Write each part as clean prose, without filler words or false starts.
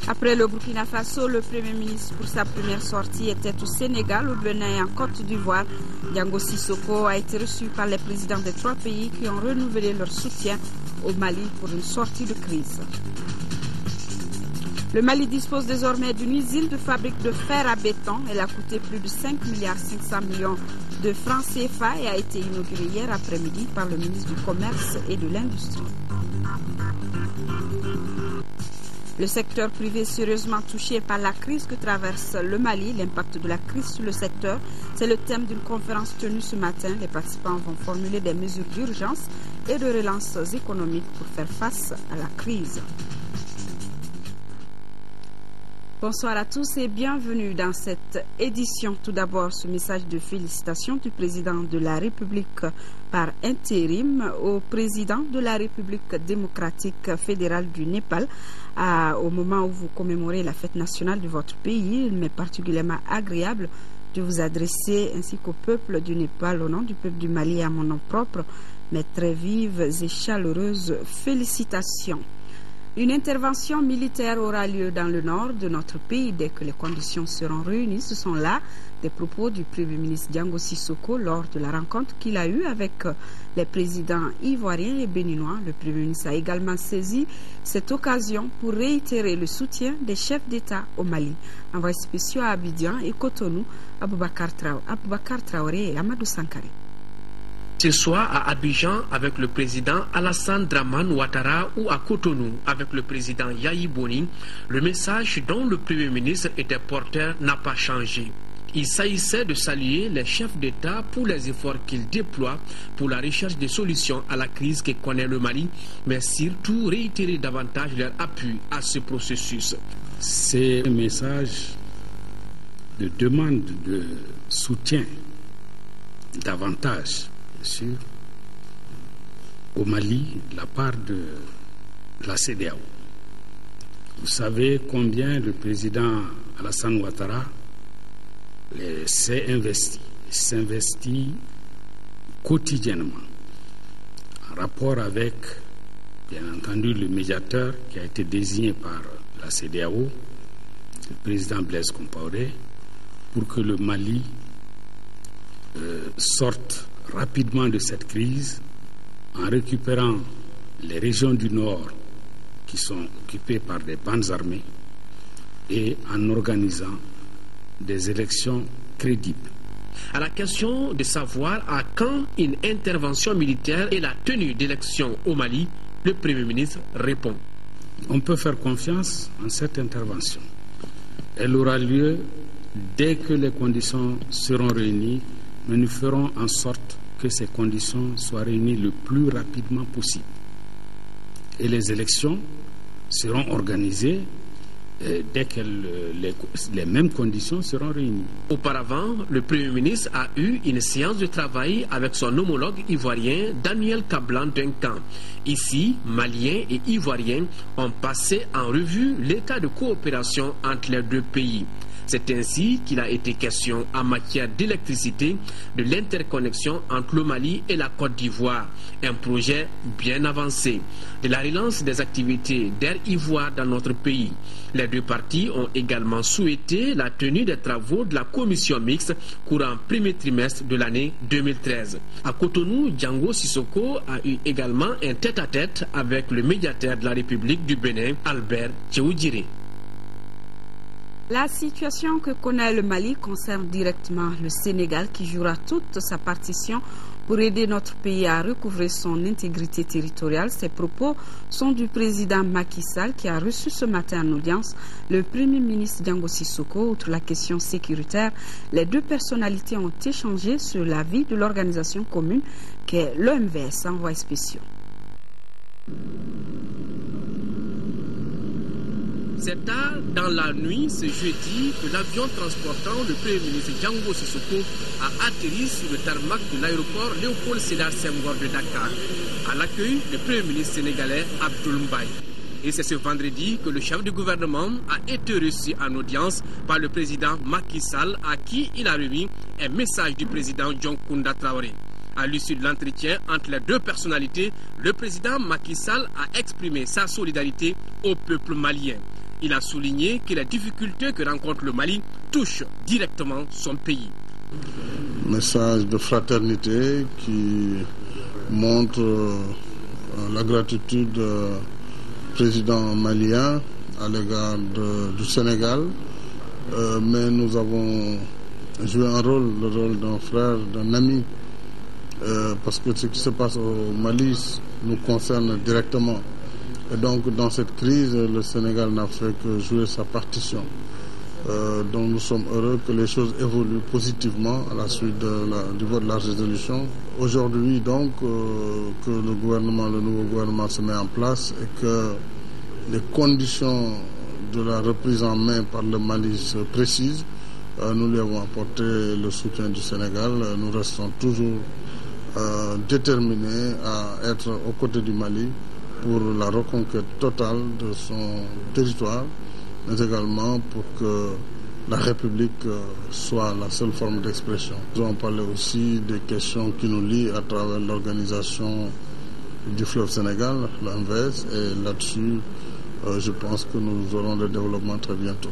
Après le Burkina Faso, le Premier ministre pour sa première sortie était au Sénégal, au Bénin et en Côte d'Ivoire. Diango Sissoko a été reçu par les présidents des 3 pays qui ont renouvelé leur soutien au Mali pour une sortie de crise. Le Mali dispose désormais d'une usine de fabrique de fer à béton. Elle a coûté plus de 5,5 milliards de francs CFA et a été inaugurée hier après-midi par le ministre du Commerce et de l'Industrie. Le secteur privé est sérieusement touché par la crise que traverse le Mali. L'impact de la crise sur le secteur, c'est le thème d'une conférence tenue ce matin. Les participants vont formuler des mesures d'urgence et de relance économique pour faire face à la crise. Bonsoir à tous et bienvenue dans cette édition. Tout d'abord, ce message de félicitations du président de la République par intérim au président de la République démocratique fédérale du Népal. Au moment où vous commémorez la fête nationale de votre pays, il m'est particulièrement agréable de vous adresser ainsi qu'au peuple du Népal, au nom du peuple du Mali et à mon nom propre, mes très vives et chaleureuses félicitations. Une intervention militaire aura lieu dans le nord de notre pays dès que les conditions seront réunies. Ce sont là des propos du Premier ministre Diango Sissoko lors de la rencontre qu'il a eue avec les présidents ivoiriens et béninois. Le Premier ministre a également saisi cette occasion pour réitérer le soutien des chefs d'État au Mali. Envoyés spéciaux à Abidjan et Cotonou, Aboubakar Traoré et Amadou Sankare. Ce soir à Abidjan avec le président Alassane Dramane Ouattara ou à Cotonou avec le président Yahi Boni, le message dont le Premier ministre était porteur n'a pas changé. Il s'agissait de saluer les chefs d'État pour les efforts qu'ils déploient pour la recherche des solutions à la crise que connaît le Mali, mais surtout réitérer davantage leur appui à ce processus. C'est un message de demande de soutien davantage sûr, au Mali, la part de la CEDEAO. Vous savez combien le président Alassane Ouattara s'investit quotidiennement en rapport avec, bien entendu, le médiateur qui a été désigné par la CEDEAO, le président Blaise Compaoré, pour que le Mali sorte rapidement de cette crise en récupérant les régions du nord qui sont occupées par des bandes armées et en organisant des élections crédibles. À la question de savoir à quand une intervention militaire et la tenue d'élections au Mali, le Premier ministre répond. On peut faire confiance en cette intervention. Elle aura lieu dès que les conditions seront réunies, mais nous ferons en sorte que ces conditions soient réunies le plus rapidement possible. Et les élections seront organisées dès que les mêmes conditions seront réunies. Auparavant, le Premier ministre a eu une séance de travail avec son homologue ivoirien Daniel Kablan Duncan. Ici, Maliens et Ivoiriens ont passé en revue l'état de coopération entre les 2 pays. C'est ainsi qu'il a été question en matière d'électricité de l'interconnexion entre le Mali et la Côte d'Ivoire, un projet bien avancé, de la relance des activités d'Air Ivoire dans notre pays. Les 2 parties ont également souhaité la tenue des travaux de la commission mixte courant premier trimestre de l'année 2013. À Cotonou, Diango Sissoko a eu également un tête-à-tête avec le médiateur de la République du Bénin, Albert Tchéoudjiré. La situation que connaît le Mali concerne directement le Sénégal qui jouera toute sa partition pour aider notre pays à recouvrer son intégrité territoriale. Ces propos sont du président Macky Sall qui a reçu ce matin en audience le Premier ministre Diango Sissoko. Outre la question sécuritaire, les 2 personnalités ont échangé sur l'avis de l'organisation commune qu'est l'OMVS, envoyé spéciaux. C'est tard dans la nuit ce jeudi que l'avion transportant le Premier ministre Diango Sissoko a atterri sur le tarmac de l'aéroport Léopold Sédar Senghor de Dakar. À l'accueil, le Premier ministre sénégalais Abdoul Mbaye. Et c'est ce vendredi que le chef du gouvernement a été reçu en audience par le président Macky Sall, à qui il a remis un message du président John Kounda Traoré. À l'issue de l'entretien entre les deux personnalités, le président Macky Sall a exprimé sa solidarité au peuple malien. Il a souligné que les difficultés que rencontre le Mali touchent directement son pays. Message de fraternité qui montre la gratitude du président malien à l'égard du Sénégal. Mais nous avons joué le rôle d'un frère, d'un ami, parce que ce qui se passe au Mali nous concerne directement. Et donc dans cette crise, le Sénégal n'a fait que jouer sa partition. Donc nous sommes heureux que les choses évoluent positivement à la suite du vote de la résolution. Aujourd'hui donc que le nouveau gouvernement se met en place et que les conditions de la reprise en main par le Mali se précisent. Nous lui avons apporté le soutien du Sénégal. Nous restons toujours déterminés à être aux côtés du Mali pour la reconquête totale de son territoire, mais également pour que la République soit la seule forme d'expression. Nous avons parlé aussi des questions qui nous lient à travers l'organisation du fleuve Sénégal, l'ANVES, et là-dessus, je pense que nous aurons des développements très bientôt.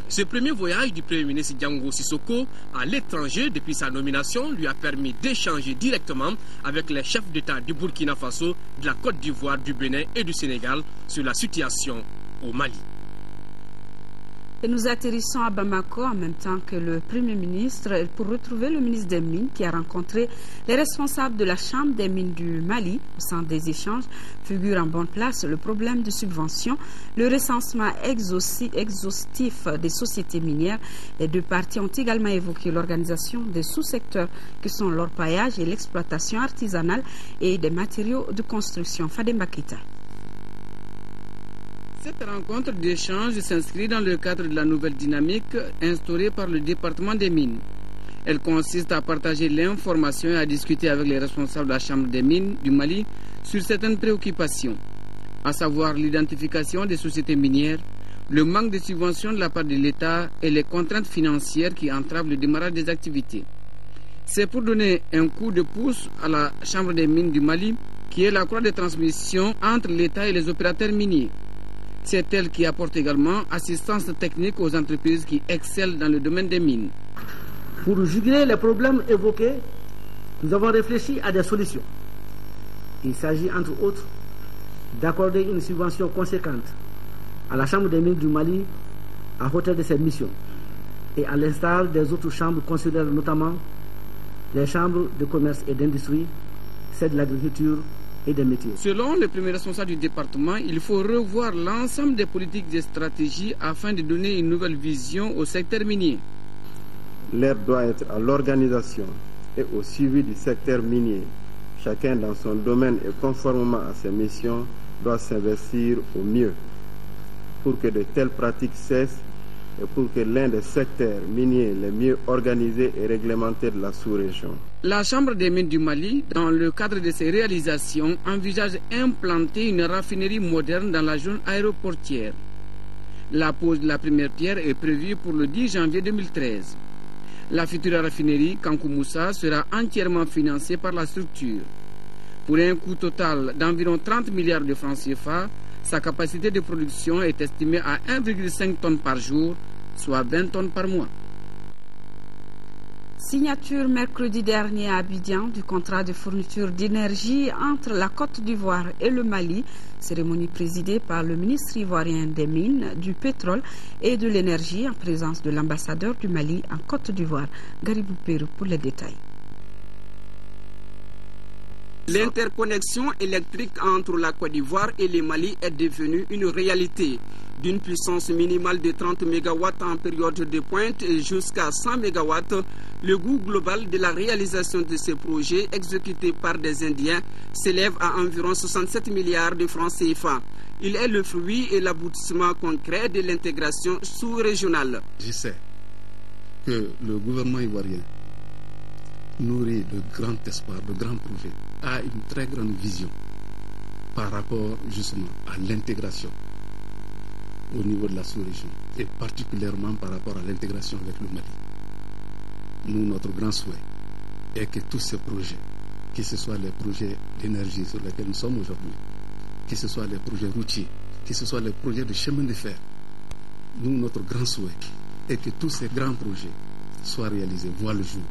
Ce premier voyage du Premier ministre Diango Sissoko à l'étranger depuis sa nomination lui a permis d'échanger directement avec les chefs d'État du Burkina Faso, de la Côte d'Ivoire, du Bénin et du Sénégal sur la situation au Mali. Et nous atterrissons à Bamako en même temps que le Premier ministre pour retrouver le ministre des Mines qui a rencontré les responsables de la Chambre des Mines du Mali. Au centre des échanges figure en bonne place le problème de subvention, le recensement exhaustif des sociétés minières. Les deux parties ont également évoqué l'organisation des sous-secteurs que sont l'orpaillage et l'exploitation artisanale et des matériaux de construction. Fadem Bakita. Cette rencontre d'échange s'inscrit dans le cadre de la nouvelle dynamique instaurée par le département des mines. Elle consiste à partager l'information et à discuter avec les responsables de la Chambre des mines du Mali sur certaines préoccupations, à savoir l'identification des sociétés minières, le manque de subventions de la part de l'État et les contraintes financières qui entravent le démarrage des activités. C'est pour donner un coup de pouce à la Chambre des mines du Mali, qui est la croix de transmission entre l'État et les opérateurs miniers. C'est elle qui apporte également assistance technique aux entreprises qui excellent dans le domaine des mines. Pour juguler les problèmes évoqués, nous avons réfléchi à des solutions. Il s'agit entre autres d'accorder une subvention conséquente à la Chambre des mines du Mali à hauteur de ses missions et à l'instar des autres chambres consulaires, notamment les chambres de commerce et d'industrie, celles de l'agriculture et des métiers. Selon le premier responsable du département, il faut revoir l'ensemble des politiques et stratégies afin de donner une nouvelle vision au secteur minier. L'aide doit être à l'organisation et au suivi du secteur minier. Chacun dans son domaine et conformément à ses missions doit s'investir au mieux pour que de telles pratiques cessent et pour que l'un des secteurs miniers les mieux organisés et réglementés de la sous-région. La Chambre des mines du Mali, dans le cadre de ses réalisations, envisage d'implanter une raffinerie moderne dans la zone aéroportière. La pose de la première pierre est prévue pour le 10 janvier 2013. La future raffinerie Kankoumoussa sera entièrement financée par la structure. Pour un coût total d'environ 30 milliards de francs CFA, sa capacité de production est estimée à 1,5 tonnes par jour, soit 20 tonnes par mois. Signature mercredi dernier à Abidjan du contrat de fourniture d'énergie entre la Côte d'Ivoire et le Mali, cérémonie présidée par le ministre ivoirien des Mines, du Pétrole et de l'Énergie en présence de l'ambassadeur du Mali en Côte d'Ivoire. Garibou Pérou pour les détails. L'interconnexion électrique entre la Côte d'Ivoire et le Mali est devenue une réalité. D'une puissance minimale de 30 MW en période de pointe jusqu'à 100 MW, le coût global de la réalisation de ce projet exécuté par des Indiens s'élève à environ 67 milliards de francs CFA. Il est le fruit et l'aboutissement concret de l'intégration sous-régionale. Je sais que le gouvernement ivoirien nourrit de grands espoirs, de grands projets, a une très grande vision par rapport justement à l'intégration au niveau de la sous-région et particulièrement par rapport à l'intégration avec le Mali. Nous, notre grand souhait est que tous ces projets que ce soit les projets d'énergie sur lesquels nous sommes aujourd'hui, que ce soit les projets routiers, que ce soit les projets de chemin de fer. Nous, notre grand souhait est que tous ces grands projets soient réalisés, voient le jour,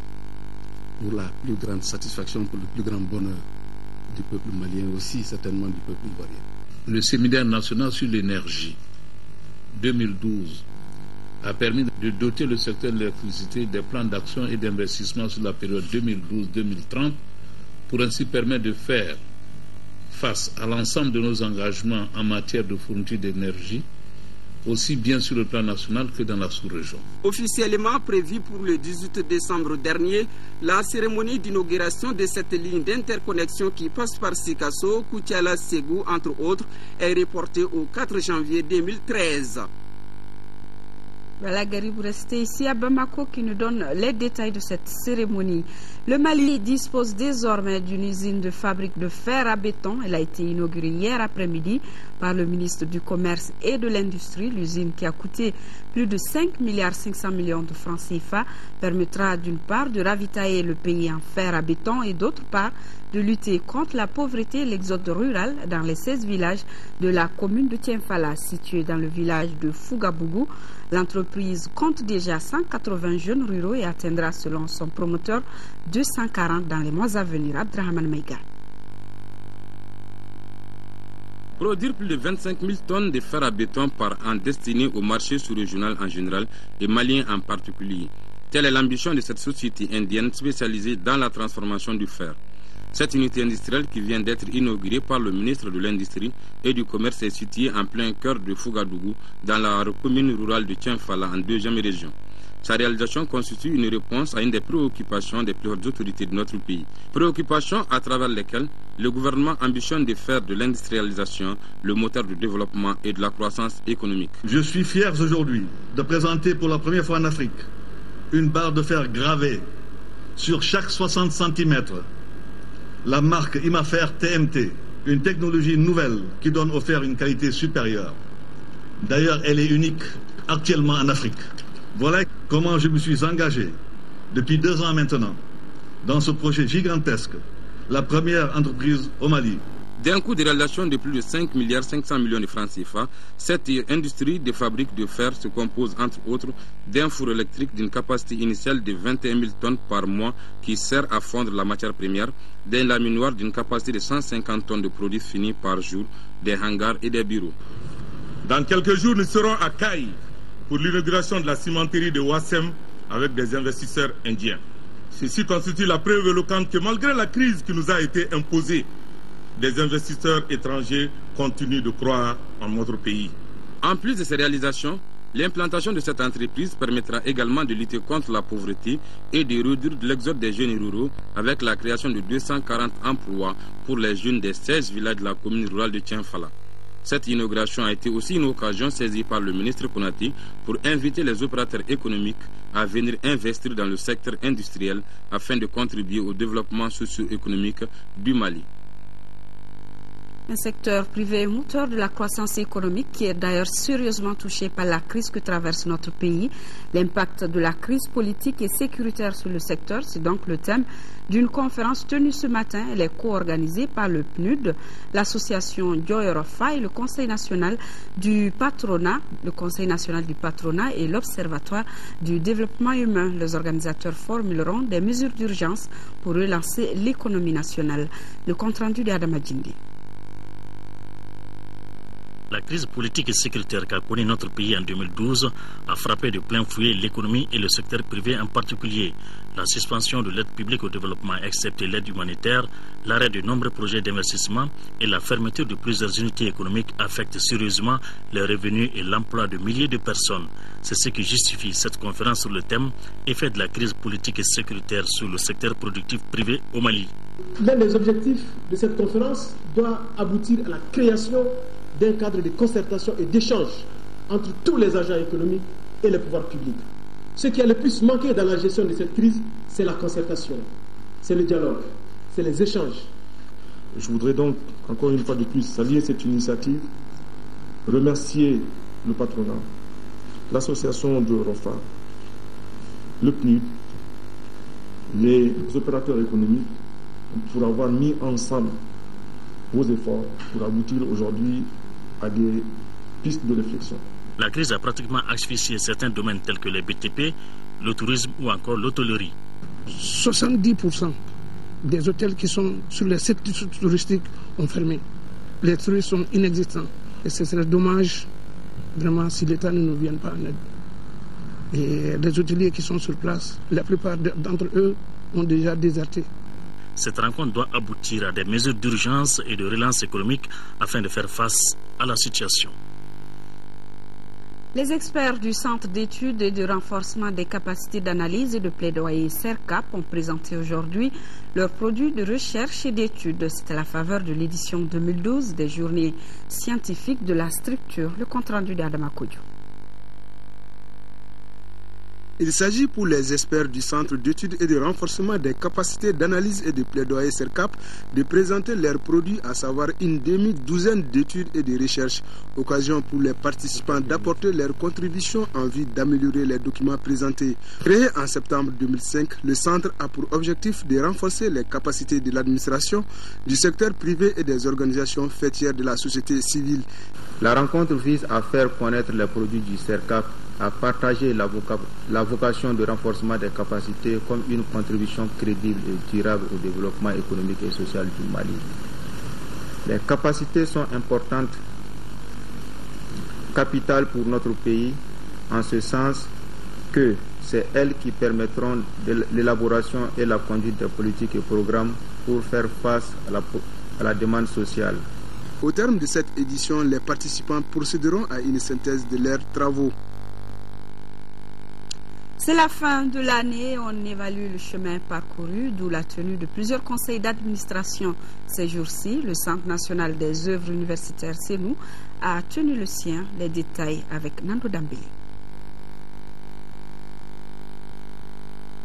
pour la plus grande satisfaction, pour le plus grand bonheur du peuple malien, aussi certainement du peuple ivoirien. Le séminaire national sur l'énergie 2012 a permis de doter le secteur de l'électricité des plans d'action et d'investissement sur la période 2012-2030 pour ainsi permettre de faire face à l'ensemble de nos engagements en matière de fourniture d'énergie, aussi bien sur le plan national que dans la sous-région. Officiellement prévue pour le 18 décembre dernier, la cérémonie d'inauguration de cette ligne d'interconnexion qui passe par Sikasso, Koutiala, Ségou, entre autres, est reportée au 4 janvier 2013. Voilà, Gary, vous restez ici à Bamako qui nous donne les détails de cette cérémonie. Le Mali dispose désormais d'une usine de fabrique de fer à béton. Elle a été inaugurée hier après-midi par le ministre du Commerce et de l'Industrie. L'usine, qui a coûté plus de 5,5 milliards de francs CFA, permettra d'une part de ravitailler le pays en fer à béton et d'autre part de lutter contre la pauvreté et l'exode rural dans les 16 villages de la commune de Tienfala, située dans le village de Fougabougou. L'entreprise compte déjà 180 jeunes ruraux et atteindra, selon son promoteur, 240 dans les mois à venir. Abdrahman Maïga. Produire plus de 25 000 tonnes de fer à béton par an destiné au marché sous-régional en général et malien en particulier. Telle est l'ambition de cette société indienne spécialisée dans la transformation du fer. Cette unité industrielle qui vient d'être inaugurée par le ministre de l'Industrie et du Commerce est située en plein cœur de Fougadougou, dans la commune rurale de Tienfala, en 2e région. Sa réalisation constitue une réponse à une des préoccupations des plus hautes autorités de notre pays. Préoccupations à travers lesquelles le gouvernement ambitionne de faire de l'industrialisation le moteur du développement et de la croissance économique. Je suis fier aujourd'hui de présenter pour la première fois en Afrique une barre de fer gravée sur chaque 60 cm. La marque Imafer TMT, une technologie nouvelle qui donne au fer une qualité supérieure. D'ailleurs, elle est unique actuellement en Afrique. Voilà comment je me suis engagé depuis 2 ans maintenant dans ce projet gigantesque, la première entreprise au Mali. D'un coût de réalisation de plus de 5,5 milliards de francs CFA, cette industrie de fabrique de fer se compose entre autres d'un four électrique d'une capacité initiale de 21 000 tonnes par mois qui sert à fondre la matière première, d'un laminoir d'une capacité de 150 tonnes de produits finis par jour, des hangars et des bureaux. Dans quelques jours, nous serons à Caille pour l'inauguration de la cimenterie de Wassem avec des investisseurs indiens. Ceci constitue la preuve éloquente que malgré la crise qui nous a été imposée, des investisseurs étrangers continuent de croire en notre pays. En plus de ces réalisations, l'implantation de cette entreprise permettra également de lutter contre la pauvreté et de réduire l'exode des jeunes ruraux avec la création de 240 emplois pour les jeunes des 16 villages de la commune rurale de Tienfala. Cette inauguration a été aussi une occasion saisie par le ministre Konaté pour inviter les opérateurs économiques à venir investir dans le secteur industriel afin de contribuer au développement socio-économique du Mali. Un secteur privé moteur de la croissance économique qui est d'ailleurs sérieusement touché par la crise que traverse notre pays. L'impact de la crise politique et sécuritaire sur le secteur, c'est donc le thème d'une conférence tenue ce matin. Elle est co-organisée par le PNUD, l'association Joy Rofa et le Conseil national du patronat, et l'Observatoire du développement humain. Les organisateurs formuleront des mesures d'urgence pour relancer l'économie nationale. Le compte-rendu d'Adama Djindi. La crise politique et sécuritaire qu'a connue notre pays en 2012 a frappé de plein fouet l'économie et le secteur privé en particulier. La suspension de l'aide publique au développement, excepté l'aide humanitaire, l'arrêt de nombreux projets d'investissement et la fermeture de plusieurs unités économiques affectent sérieusement les revenus et l'emploi de milliers de personnes. C'est ce qui justifie cette conférence sur le thème « Effet de la crise politique et sécuritaire sur le secteur productif privé au Mali ». L'un des objectifs de cette conférence doit aboutir à la création d'un cadre de concertation et d'échange entre tous les agents économiques et les pouvoirs publics. Ce qui a le plus manqué dans la gestion de cette crise, c'est la concertation, c'est le dialogue, c'est les échanges. Je voudrais donc, encore une fois de plus, saluer cette initiative, remercier le patronat, l'association de ROFA, le PNUD, les opérateurs économiques, pour avoir mis ensemble vos efforts pour aboutir aujourd'hui à des pistes de réflexion. La crise a pratiquement asphyxié certains domaines tels que les BTP, le tourisme ou encore l'hôtellerie. 70% des hôtels qui sont sur les sites touristiques ont fermé. Les touristes sont inexistants. Et ce serait dommage, vraiment, si l'État ne nous vienne pas en aide. Et les hôteliers qui sont sur place, la plupart d'entre eux ont déjà déserté. Cette rencontre doit aboutir à des mesures d'urgence et de relance économique afin de faire face à la situation. Les experts du Centre d'études et de renforcement des capacités d'analyse et de plaidoyer CERCAP ont présenté aujourd'hui leurs produits de recherche et d'études. C'est à la faveur de l'édition 2012 des journées scientifiques de la structure. Le compte-rendu d'Adama Kodjo. Il s'agit pour les experts du Centre d'études et de renforcement des capacités d'analyse et de plaidoyer CERCAP de présenter leurs produits, à savoir une demi-douzaine d'études et de recherches. Occasion pour les participants d'apporter leur contribution en vue d'améliorer les documents présentés. Créé en septembre 2005, le centre a pour objectif de renforcer les capacités de l'administration, du secteur privé et des organisations fêtières de la société civile. La rencontre vise à faire connaître les produits du CERCAP, à partager la vocation de renforcement des capacités comme une contribution crédible et durable au développement économique et social du Mali. Les capacités sont importantes, capitales pour notre pays, en ce sens que c'est elles qui permettront l'élaboration et la conduite des politiques et programmes pour faire face à la demande sociale. Au terme de cette édition, les participants procéderont à une synthèse de leurs travaux. C'est la fin de l'année, on évalue le chemin parcouru, d'où la tenue de plusieurs conseils d'administration ces jours-ci. Le Centre national des œuvres universitaires CENU a tenu le sien. Les détails avec Nando Dambélé.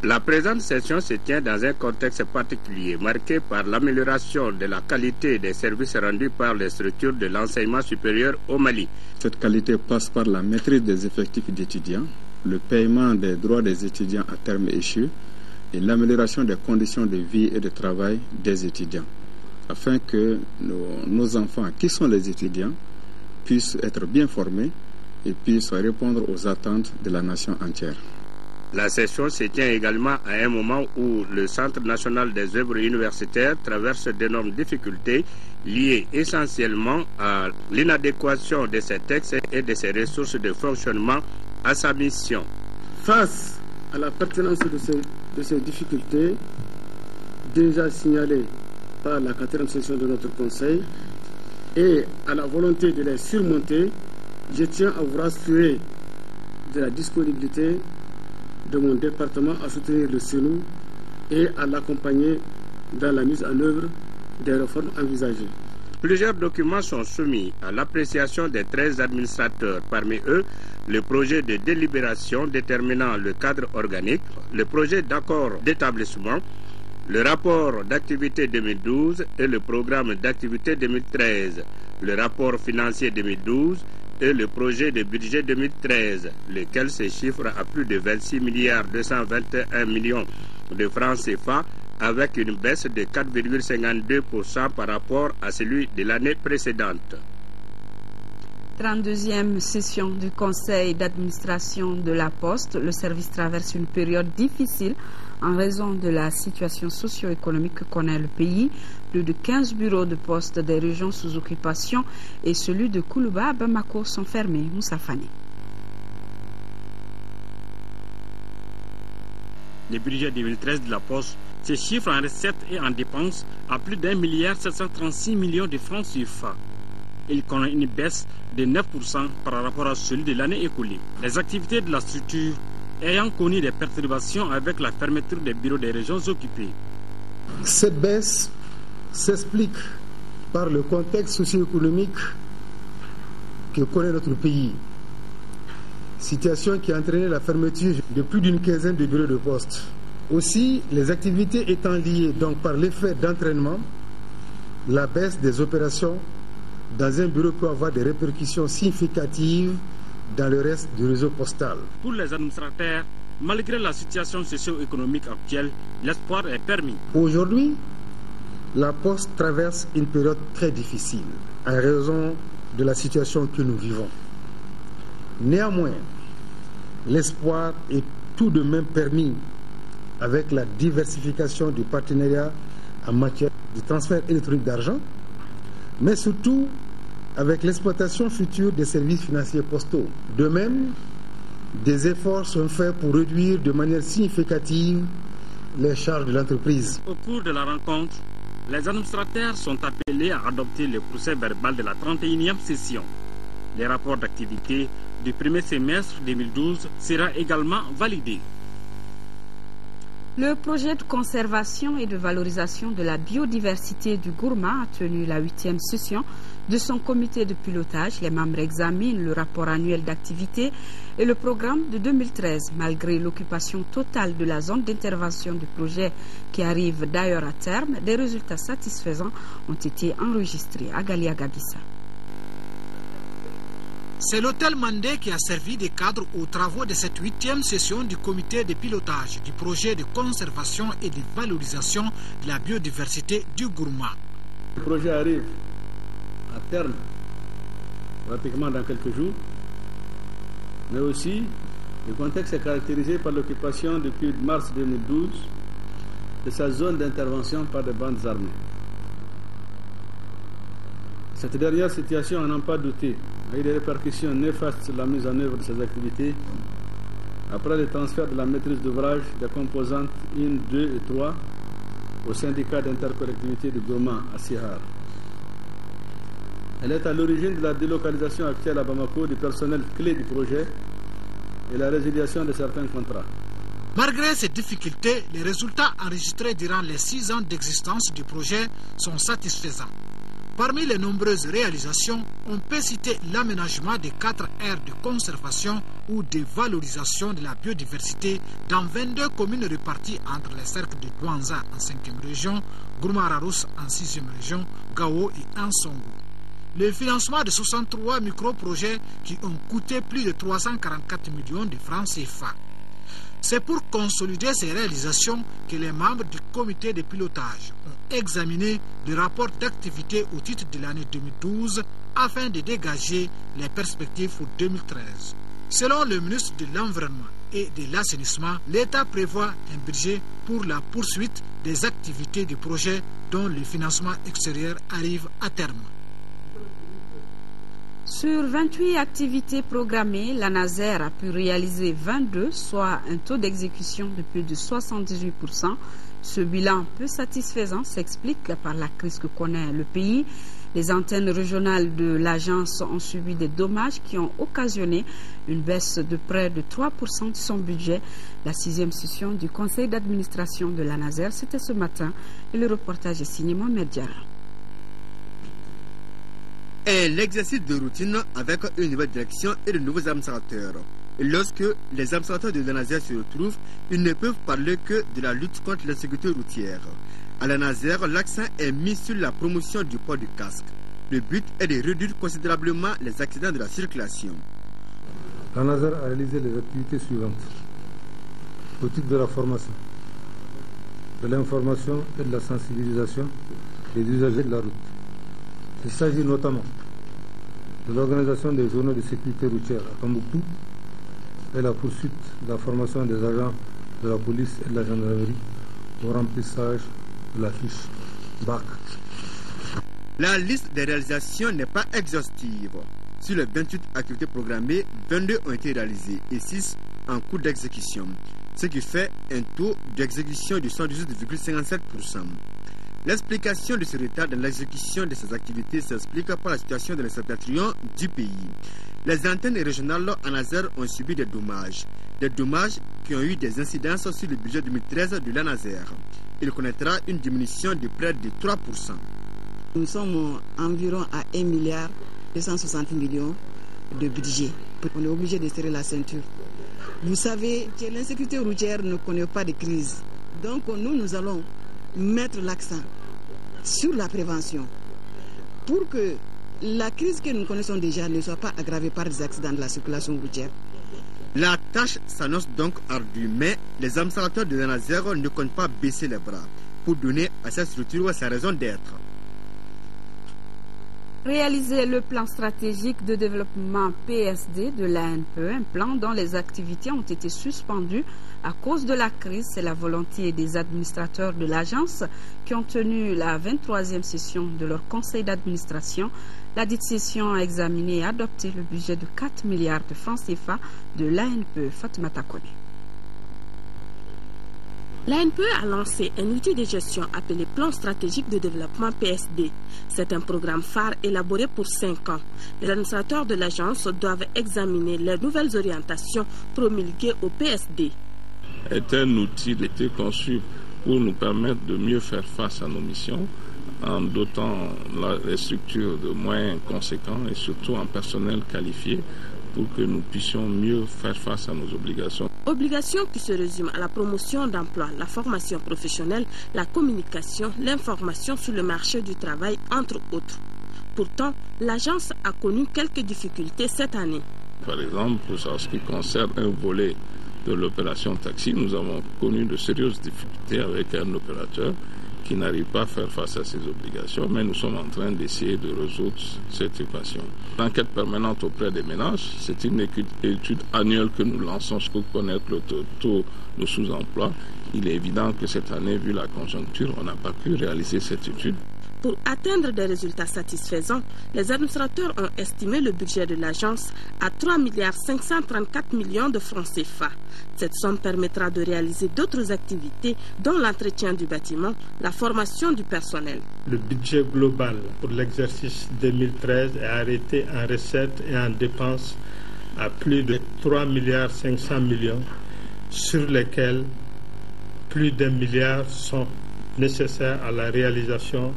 La présente session se tient dans un contexte particulier, marqué par l'amélioration de la qualité des services rendus par les structures de l'enseignement supérieur au Mali. Cette qualité passe par la maîtrise des effectifs d'étudiants, le paiement des droits des étudiants à terme échu et l'amélioration des conditions de vie et de travail des étudiants, afin que nos enfants, qui sont les étudiants, puissent être bien formés et puissent répondre aux attentes de la nation entière. La session se tient également à un moment où le Centre national des œuvres universitaires traverse d'énormes difficultés liées essentiellement à l'inadéquation de ses textes et de ses ressources de fonctionnement à sa mission. Face à la pertinence de ces difficultés, déjà signalées par la 4e session de notre Conseil, et à la volonté de les surmonter, je tiens à vous rassurer de la disponibilité de mon département à soutenir le CENU et à l'accompagner dans la mise en œuvre des réformes envisagées. Plusieurs documents sont soumis à l'appréciation des 13 administrateurs. Parmi eux, le projet de délibération déterminant le cadre organique, le projet d'accord d'établissement, le rapport d'activité 2012 et le programme d'activité 2013, le rapport financier 2012 et le projet de budget 2013, lequel se chiffre à plus de 26 milliards 221 millions de francs CFA, avec une baisse de 4,52% par rapport à celui de l'année précédente. 32e session du conseil d'administration de la Poste. Le service traverse une période difficile en raison de la situation socio-économique que connaît le pays. Plus de 15 bureaux de poste des régions sous occupation et celui de Koulouba à Bamako sont fermés. Moussa Fani. Le budget 2013 de la Poste se chiffre en recettes et en dépenses à plus d'1 milliard 736 millions de francs CFA. Il connaît une baisse de 9% par rapport à celui de l'année écoulée. Les activités de la structure ayant connu des perturbations avec la fermeture des bureaux des régions occupées. Cette baisse s'explique par le contexte socio-économique que connaît notre pays. Situation qui a entraîné la fermeture de plus d'une quinzaine de bureaux de poste. Aussi, les activités étant liées donc par l'effet d'entraînement, la baisse des opérations dans un bureau peut avoir des répercussions significatives dans le reste du réseau postal. Pour les administrateurs, malgré la situation socio-économique actuelle, l'espoir est permis. Aujourd'hui, La Poste traverse une période très difficile en raison de la situation que nous vivons. Néanmoins, l'espoir est tout de même permis avec la diversification du partenariat en matière de transfert électronique d'argent, mais surtout avec l'exploitation future des services financiers postaux. De même, des efforts sont faits pour réduire de manière significative les charges de l'entreprise. Au cours de la rencontre, les administrateurs sont appelés à adopter le procès-verbal de la 31e session. Les rapports d'activité du premier semestre 2012 sera également validé. Le projet de conservation et de valorisation de la biodiversité du Gourma a tenu la 8e session de son comité de pilotage. Les membres examinent le rapport annuel d'activité et le programme de 2013. Malgré l'occupation totale de la zone d'intervention du projet qui arrive d'ailleurs à terme, des résultats satisfaisants ont été enregistrés à Galia Gabissa. C'est l'hôtel Mandé qui a servi de cadre aux travaux de cette 8e session du comité de pilotage du projet de conservation et de valorisation de la biodiversité du Gourma. Le projet arrive à terme pratiquement dans quelques jours, mais aussi le contexte est caractérisé par l'occupation depuis mars 2012 de sa zone d'intervention par des bandes armées. Cette dernière situation, à n'en pas douter, a eu des répercussions néfastes sur la mise en œuvre de ces activités après le transfert de la maîtrise d'ouvrage des composantes 1, 2 et 3 au syndicat d'intercollectivité du Gourma à Sihar. Elle est à l'origine de la délocalisation actuelle à Bamako du personnel clé du projet et la résiliation de certains contrats. Malgré ces difficultés, les résultats enregistrés durant les 6 ans d'existence du projet sont satisfaisants. Parmi les nombreuses réalisations, on peut citer l'aménagement de 4 aires de conservation ou de valorisation de la biodiversité dans 22 communes réparties entre les cercles de Douanza en 5e région, Gourma-Ararous en 6e région, Gao et Ansongo. Le financement de 63 micro-projets qui ont coûté plus de 344 millions de francs CFA. C'est pour consolider ces réalisations que les membres du comité de pilotage ont examiné le rapport d'activité au titre de l'année 2012 afin de dégager les perspectives pour 2013. Selon le ministre de l'Environnement et de l'Assainissement, l'État prévoit un budget pour la poursuite des activités du projet dont le financement extérieur arrive à terme. Sur 28 activités programmées, la Naser a pu réaliser 22, soit un taux d'exécution de plus de 78%. Ce bilan peu satisfaisant s'explique par la crise que connaît le pays. Les antennes régionales de l'agence ont subi des dommages qui ont occasionné une baisse de près de 3% de son budget. La 6e session du conseil d'administration de la Naser, c'était ce matin et le reportage est signé Mohamed Diarra. Et l'exercice de routine avec une nouvelle direction et de nouveaux administrateurs. Lorsque les administrateurs de la Naser se retrouvent, ils ne peuvent parler que de la lutte contre la sécurité routière. À la Naser, l'accent est mis sur la promotion du port du casque. Le but est de réduire considérablement les accidents de la circulation. La Naser a réalisé les activités suivantes. Au titre de la formation, de l'information et de la sensibilisation des usagers de la route. Il s'agit notamment de l'organisation des journées de sécurité routière à Tombouctou et la poursuite de la formation des agents de la police et de la gendarmerie au remplissage de la fiche BAC. La liste des réalisations n'est pas exhaustive. Sur les 28 activités programmées, 22 ont été réalisées et 6 en cours d'exécution, ce qui fait un taux d'exécution de 118,57%. L'explication de ce retard dans l'exécution de ces activités s'explique par la situation de l'incertitude du pays. Les antennes régionales en Naser ont subi des dommages qui ont eu des incidences sur le budget 2013 de la Naser. Il connaîtra une diminution de près de 3%. Nous sommes environ à 1 milliard 260 millions de budget. On est obligé de serrer la ceinture. Vous savez que l'insécurité routière ne connaît pas de crise. Donc nous allons mettre l'accent sur la prévention pour que la crise que nous connaissons déjà ne soit pas aggravée par des accidents de la circulation routière. La tâche s'annonce donc ardue, mais les administrateurs de la Naser ne comptent pas baisser les bras. pour donner à cette structure sa raison d'être. Réaliser le plan stratégique de développement PSD de l'ANPE, un plan dont les activités ont été suspendues à cause de la crise, c'est la volonté des administrateurs de l'agence qui ont tenu la 23e session de leur conseil d'administration. La dite session a examiné et adopté le budget de 4 milliards de francs CFA de l'ANPE. Fatoumata Kone. L'ANPE a lancé un outil de gestion appelé Plan stratégique de développement PSD. C'est un programme phare élaboré pour 5 ans. Les administrateurs de l'agence doivent examiner les nouvelles orientations promulguées au PSD. Est un outil qui a été conçu pour nous permettre de mieux faire face à nos missions en dotant les structures de moyens conséquents et surtout en personnel qualifié pour que nous puissions mieux faire face à nos obligations. Obligations qui se résument à la promotion d'emploi, la formation professionnelle, la communication, l'information sur le marché du travail, entre autres. Pourtant, l'agence a connu quelques difficultés cette année. Par exemple, en ce qui concerne un volet de l'opération taxi, nous avons connu de sérieuses difficultés avec un opérateur qui n'arrive pas à faire face à ses obligations, mais nous sommes en train d'essayer de résoudre cette équation. L'enquête permanente auprès des ménages, c'est une étude annuelle que nous lançons pour connaître le taux de sous-emploi. Il est évident que cette année, vu la conjoncture, on n'a pas pu réaliser cette étude. Pour atteindre des résultats satisfaisants, les administrateurs ont estimé le budget de l'agence à 3 534 millions de francs CFA. Cette somme permettra de réaliser d'autres activités, dont l'entretien du bâtiment, la formation du personnel. Le budget global pour l'exercice 2013 est arrêté en recettes et en dépenses à plus de 3 500 millions, sur lesquels plus d'1 milliard sont nécessaires à la réalisation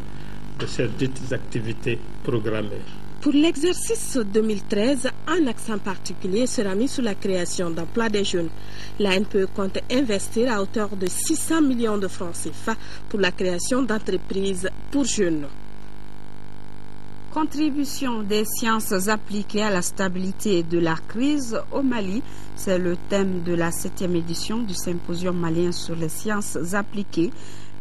de ces dites activités programmées. Pour l'exercice 2013, un accent particulier sera mis sur la création d'emplois des jeunes. L'ANPE compte investir à hauteur de 600 millions de francs CFA pour la création d'entreprises pour jeunes. Contribution des sciences appliquées à la stabilité de la crise au Mali, c'est le thème de la 7e édition du symposium malien sur les sciences appliquées.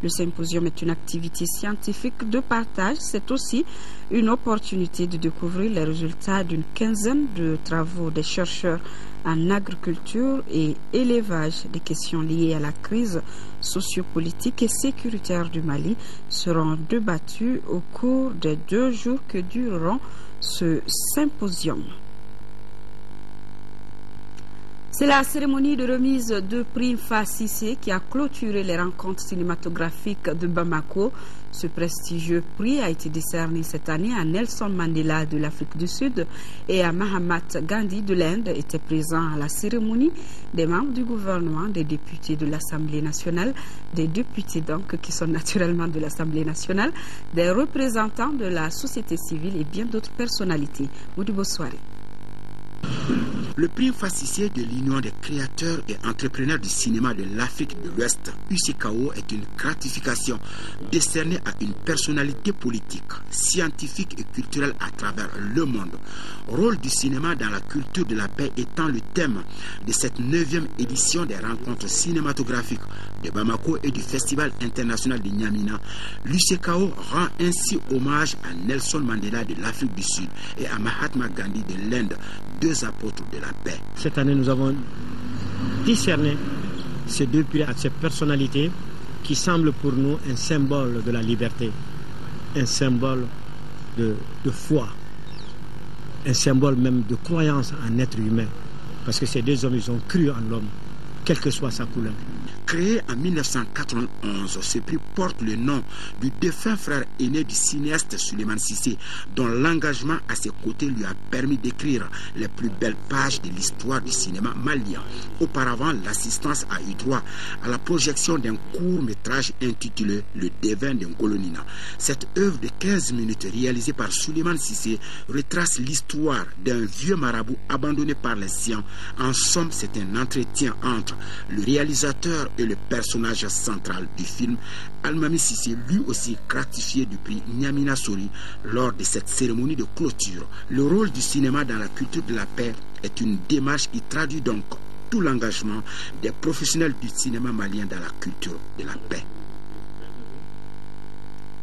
Le symposium est une activité scientifique de partage. C'est aussi une opportunité de découvrir les résultats d'une quinzaine de travaux des chercheurs en agriculture et élevage. Des questions liées à la crise sociopolitique et sécuritaire du Mali seront débattues au cours des 2 jours que dureront ce symposium. C'est la cérémonie de remise de prix FACIC qui a clôturé les rencontres cinématographiques de Bamako. Ce prestigieux prix a été décerné cette année à Nelson Mandela de l'Afrique du Sud et à Mahatma Gandhi de l'Inde. Étaient présents à la cérémonie des membres du gouvernement, des députés de l'Assemblée nationale, des députés donc qui sont naturellement de l'Assemblée nationale, des représentants de la société civile et bien d'autres personnalités. Modibo Soare. Le prix FACIC de l'Union des créateurs et entrepreneurs du cinéma de l'Afrique de l'Ouest, UCKO, est une gratification décernée à une personnalité politique, scientifique et culturelle à travers le monde. Rôle du cinéma dans la culture de la paix étant le thème de cette 9e édition des rencontres cinématographiques de Bamako et du Festival international de N'Djamena, l'UCKO rend ainsi hommage à Nelson Mandela de l'Afrique du Sud et à Mahatma Gandhi de l'Inde, 2 apôtres de la paix. Cette année, nous avons discerné ces 2 prix à ces personnalités qui semblent pour nous un symbole de la liberté, un symbole de foi, un symbole même de croyance en être humain. Parce que ces 2 hommes, ils ont cru en l'homme, quelle que soit sa couleur. Créé en 1991, ce prix porte le nom du défunt frère aîné du cinéaste Souleymane Cissé, dont l'engagement à ses côtés lui a permis d'écrire les plus belles pages de l'histoire du cinéma malien. Auparavant, l'assistance a eu droit à la projection d'un court-métrage intitulé Le Devin d'un Golonina. Cette œuvre de 15 minutes réalisée par Souleymane Cissé retrace l'histoire d'un vieux marabout abandonné par les siens. En somme, c'est un entretien entre le réalisateur et le personnage central du film. Almami Cissé, lui aussi gratifié du prix N'Djamena Sori lors de cette cérémonie de clôture. Le rôle du cinéma dans la culture de la paix est une démarche qui traduit donc tout l'engagement des professionnels du cinéma malien dans la culture de la paix.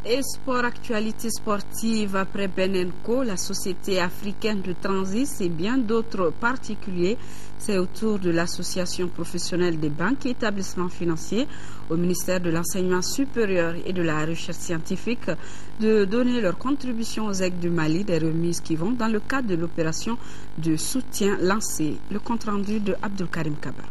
Et sport, actualité sportive, après Benenco, la Société africaine de transit et bien d'autres particuliers, c'est au tour de l'Association professionnelle des banques et établissements financiers au ministère de l'Enseignement supérieur et de la recherche scientifique de donner leur contribution aux aigues du Mali, des remises qui vont dans le cadre de l'opération de soutien lancée. Le compte-rendu de Abdelkarim Kaba.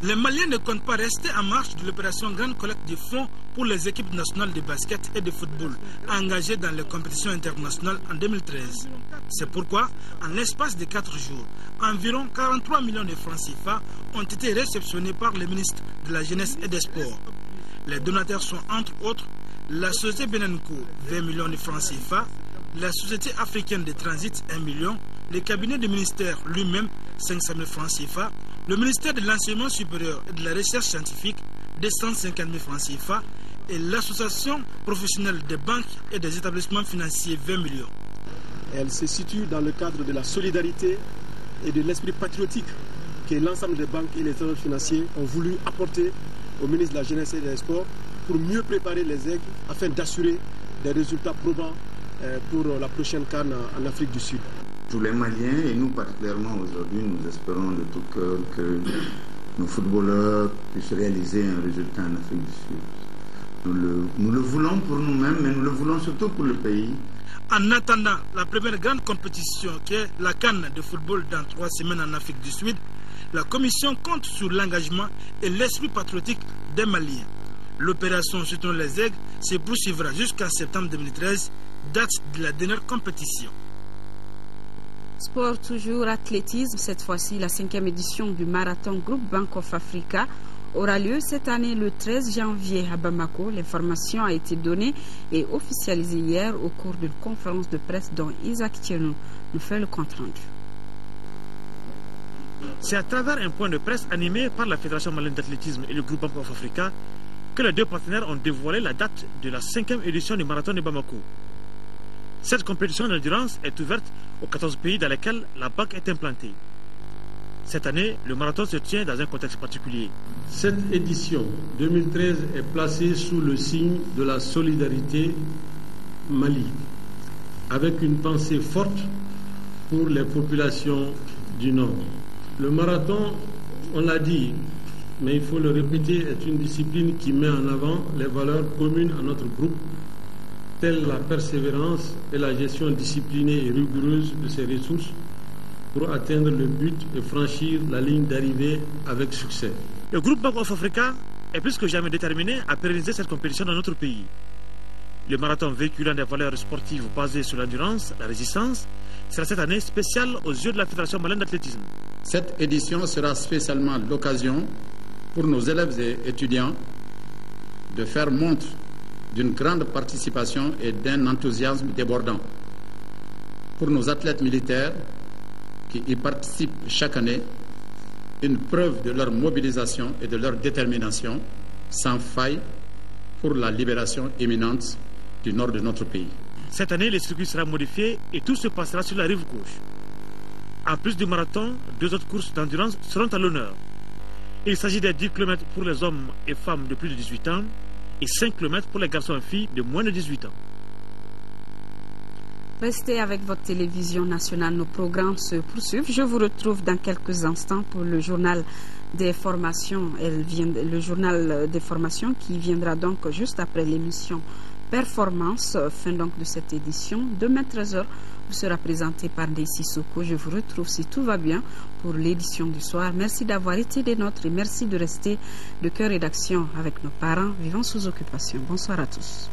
Les Maliens ne comptent pas rester en marche de l'opération Grande Collecte de fonds pour les équipes nationales de basket et de football engagées dans les compétitions internationales en 2013. C'est pourquoi, en l'espace de 4 jours, environ 43 millions de francs CFA ont été réceptionnés par le ministre de la Jeunesse et des Sports. Les donateurs sont entre autres la Société Benenco, 20 millions de francs CFA, la Société africaine de transit, 1 million, le cabinet du ministère lui-même, 500 000 francs CFA, le ministère de l'Enseignement supérieur et de la recherche scientifique, 250 000 francs CFA, et l'association professionnelle des banques et des établissements financiers, 20 millions. Elle se situe dans le cadre de la solidarité et de l'esprit patriotique que l'ensemble des banques et les établissements financiers ont voulu apporter au ministre de la Jeunesse et des Sports pour mieux préparer les aigues afin d'assurer des résultats probants pour la prochaine CAN en Afrique du Sud. Tous les Maliens, et nous particulièrement aujourd'hui, nous espérons de tout cœur que nos footballeurs puissent réaliser un résultat en Afrique du Sud. Nous le voulons pour nous-mêmes, mais nous le voulons surtout pour le pays. En attendant la première grande compétition qui est la CAN de football dans 3 semaines en Afrique du Sud, la Commission compte sur l'engagement et l'esprit patriotique des Maliens. L'opération Soutenons les aigues se poursuivra jusqu'en septembre 2013, date de la dernière compétition. Sport toujours, athlétisme, cette fois-ci la 5e édition du marathon Groupe Bank of Africa aura lieu cette année le 13 janvier à Bamako. L'information a été donnée et officialisée hier au cours d'une conférence de presse dont Isaac Thienou nous fait le compte-rendu. C'est à travers un point de presse animé par la Fédération malienne d'athlétisme et le Groupe Bank of Africa que les deux partenaires ont dévoilé la date de la 5e édition du marathon de Bamako. Cette compétition d'endurance est ouverte aux 14 pays dans lesquels la banque est implantée. Cette année, le marathon se tient dans un contexte particulier. Cette édition 2013 est placée sous le signe de la solidarité Mali, avec une pensée forte pour les populations du Nord. Le marathon, on l'a dit, mais il faut le répéter, est une discipline qui met en avant les valeurs communes à notre groupe, telle la persévérance et la gestion disciplinée et rigoureuse de ses ressources pour atteindre le but et franchir la ligne d'arrivée avec succès. Le groupe Bank of Africa est plus que jamais déterminé à pérenniser cette compétition dans notre pays. Le marathon véhiculant des valeurs sportives basées sur l'endurance, la résistance, sera cette année spéciale aux yeux de la Fédération malienne d'athlétisme. Cette édition sera spécialement l'occasion pour nos élèves et étudiants de faire montre d'une grande participation et d'un enthousiasme débordant. Pour nos athlètes militaires qui y participent chaque année, une preuve de leur mobilisation et de leur détermination sans faille pour la libération imminente du nord de notre pays. Cette année, le circuit sera modifié et tout se passera sur la rive gauche. En plus du marathon, 2 autres courses d'endurance seront à l'honneur. Il s'agit des 10 km pour les hommes et femmes de plus de 18 ans et 5 km pour les garçons et filles de moins de 18 ans. Restez avec votre télévision nationale, nos programmes se poursuivent. Je vous retrouve dans quelques instants pour le journal des formations. Le journal des formations qui viendra donc juste après l'émission Performance, fin donc de cette édition. Demain 13h vous sera présenté par Ndessi Soko. Je vous retrouve si tout va bien pour l'édition du soir. Merci d'avoir été des nôtres et merci de rester de cœur et d'action avec nos parents vivant sous occupation. Bonsoir à tous.